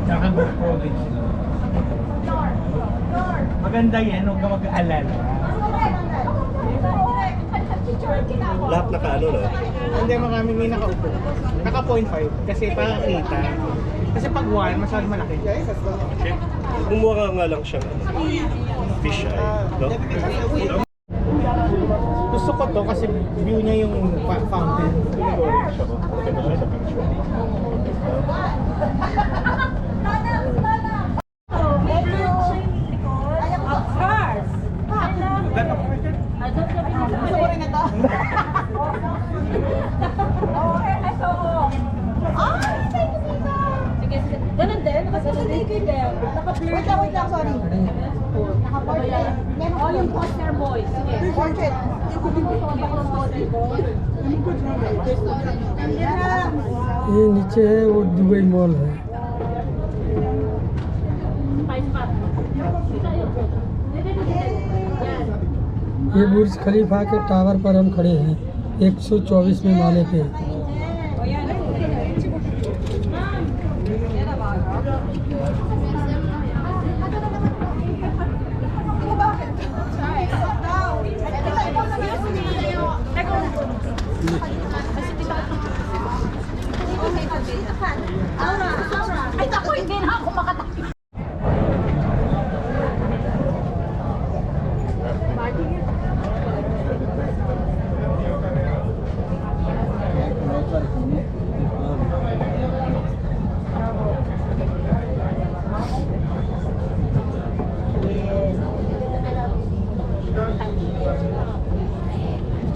Tsaka GoPro din sila. Maganda yan, huwag ka mag-aalala. Lahat naka-ano, no? Hindi, marami may nakaupo. Naka 0.5 kasi para kita. Kasi pag 1, masyadong malaki. Gumawa nga lang siya. Fish eye, no? Gusto ko to kasi view niya yung fountain. Orange ako. Maganda siya sa picture. Ganun din, kasi nandito din. Naka-blur. Wait lang, sorry. Naka-portrait. Oh, yung poster boys. Portrait. ये नीचे है वो Dubai mall है। ये बुर्ज खलीफा के टावर पर हम खड़े हैं 124वें माले पे। Ay, ako hindi na ako makatakip.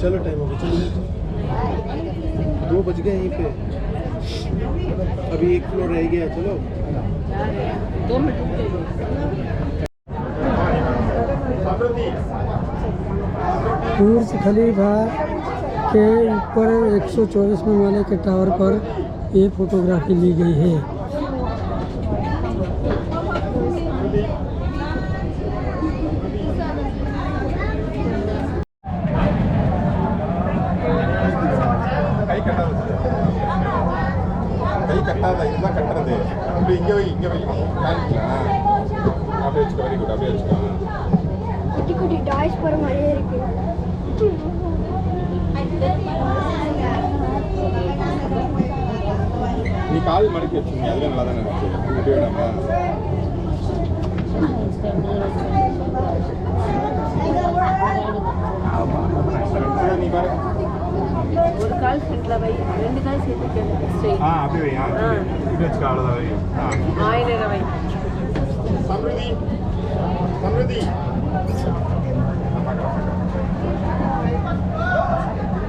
चलो टाइम हो गया, चलो 2 बज गए यहीं पे। अभी 1 फ्लोर रह गया, चलो 2 मिनट बुर्ज खलीफा के ऊपर 124वें माले के टावर पर ये फोटोग्राफी ली गई है। कुटी डाइस पर मारे నీ కాలు మడికి వచ్చింది అదే నల్లదన ஒரு கால் செட்ல வை 2 கால் சேர்த்து ஸ்ட்ரைட் అవి ఇది వచ్చి కావాలి ஆயிரம் வை సమృద్ధి సమృద్ధి